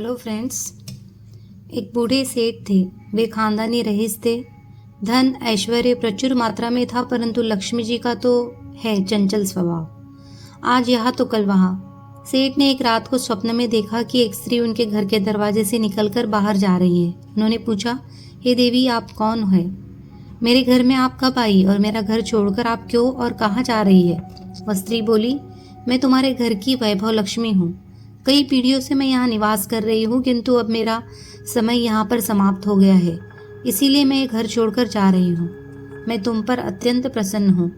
Hello friends. एक बूढ़े सेठ थे। वे खानदानी रईस थे। धन ऐश्वर्य प्रचुर मात्रा में था, परंतु लक्ष्मी जी का तो है चंचल स्वभाव। आज यहाँ तो कल वहाँ। सेठ ने एक रात को स्वप्न में देखा कि एक स्त्री उनके घर के दरवाजे से निकलकर बाहर जा रही है। उन्होंने पूछा, हे देवी, आप कौन है? मेरे घर में आप कब आई और मेरा घर छोड़कर आप क्यों और कहाँ जा रही है? वह स्त्री बोली, मैं तुम्हारे घर की वैभव लक्ष्मी हूँ। कई पीढ़ियों से मैं यहाँ निवास कर रही हूँ, किंतु अब मेरा समय यहाँ पर समाप्त हो गया है, इसीलिए मैं ये घर छोड़कर जा रही हूँ। मैं तुम पर अत्यंत प्रसन्न हूँ,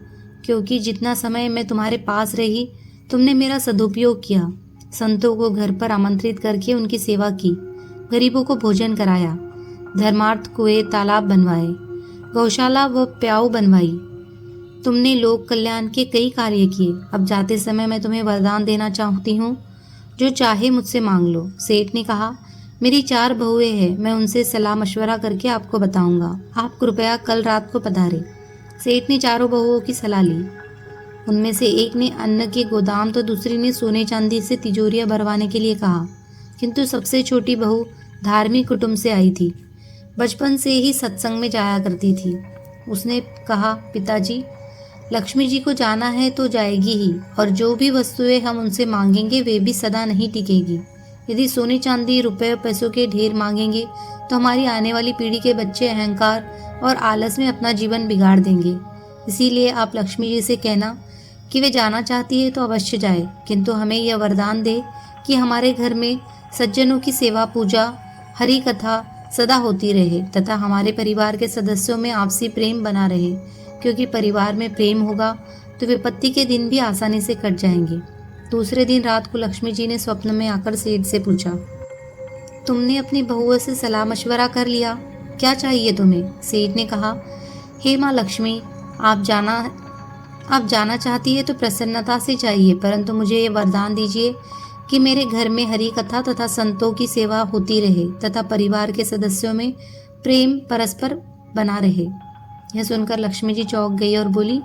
क्योंकि जितना समय मैं तुम्हारे पास रही तुमने मेरा सदुपयोग किया। संतों को घर पर आमंत्रित करके उनकी सेवा की, गरीबों को भोजन कराया, धर्मार्थ कुएं तालाब बनवाए, गौशाला व प्याऊ बनवाई। तुमने लोक कल्याण के कई कार्य किए। अब जाते समय मैं तुम्हें वरदान देना चाहती हूँ, जो चाहे मुझसे मांग लो। सेठ ने कहा, मेरी 4 बहुएं हैं, मैं उनसे सलाह मशवरा करके आपको बताऊंगा। आप कृपया कल रात को पधारें। सेठ ने चारों बहुओं की सलाह ली। उनमें से एक ने अन्न के गोदाम तो दूसरी ने सोने चांदी से तिजोरियां भरवाने के लिए कहा, किंतु सबसे छोटी बहू धार्मिक कुटुंब से आई थी। बचपन से ही सत्संग में जाया करती थी। उसने कहा, पिताजी, लक्ष्मी जी को जाना है तो जाएगी ही, और जो भी वस्तुएं हम उनसे मांगेंगे वे भी सदा नहीं टिकेगी। यदि सोने चांदी रुपए पैसों के ढेर मांगेंगे तो हमारी आने वाली पीढ़ी के बच्चे अहंकार और आलस में अपना जीवन बिगाड़ देंगे। इसीलिए आप लक्ष्मी जी से कहना कि वे जाना चाहती है तो अवश्य जाए, किंतु हमें यह वरदान दे कि हमारे घर में सज्जनों की सेवा पूजा हरि कथा सदा होती रहे तथा हमारे परिवार के सदस्यों में आपसी प्रेम बना रहे, क्योंकि परिवार में प्रेम होगा तो विपत्ति के दिन भी आसानी से कट जाएंगे। दूसरे दिन रात को लक्ष्मी जी ने स्वप्न में आकर सेठ से पूछा, तुमने अपनी बहुओं से सलाह मशवरा कर लिया? क्या चाहिए तुम्हें? सेठ ने कहा, हे माँ लक्ष्मी, आप जाना चाहती है तो प्रसन्नता से चाहिए, परंतु मुझे ये वरदान दीजिए कि मेरे घर में हरि कथा तथा संतों की सेवा होती रहे तथा परिवार के सदस्यों में प्रेम परस्पर बना रहे। यह सुनकर लक्ष्मी जी चौंक गई और बोली,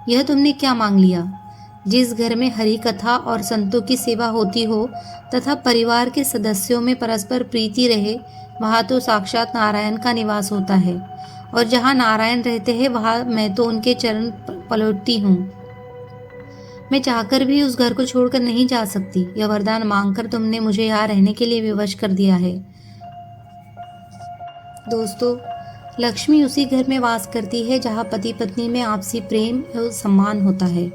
यह तुमने क्या मांग लिया? जिस घर में हरि कथा और संतों की सेवा होती हो तथा परिवार के सदस्यों में परस्पर प्रीति रहे, वहाँ तो साक्षात नारायण का निवास होता है, और जहाँ नारायण रहते हैं वहाँ मैं तो उनके चरण पलटती हूँ। मैं चाहकर भी उस घर को छोड़कर नहीं जा सकती। यह वरदान मांगकर तुमने मुझे यहाँ रहने के लिए विवश कर दिया है। दोस्तों, लक्ष्मी उसी घर में वास करती है जहाँ पति पत्नी में आपसी प्रेम और सम्मान होता है।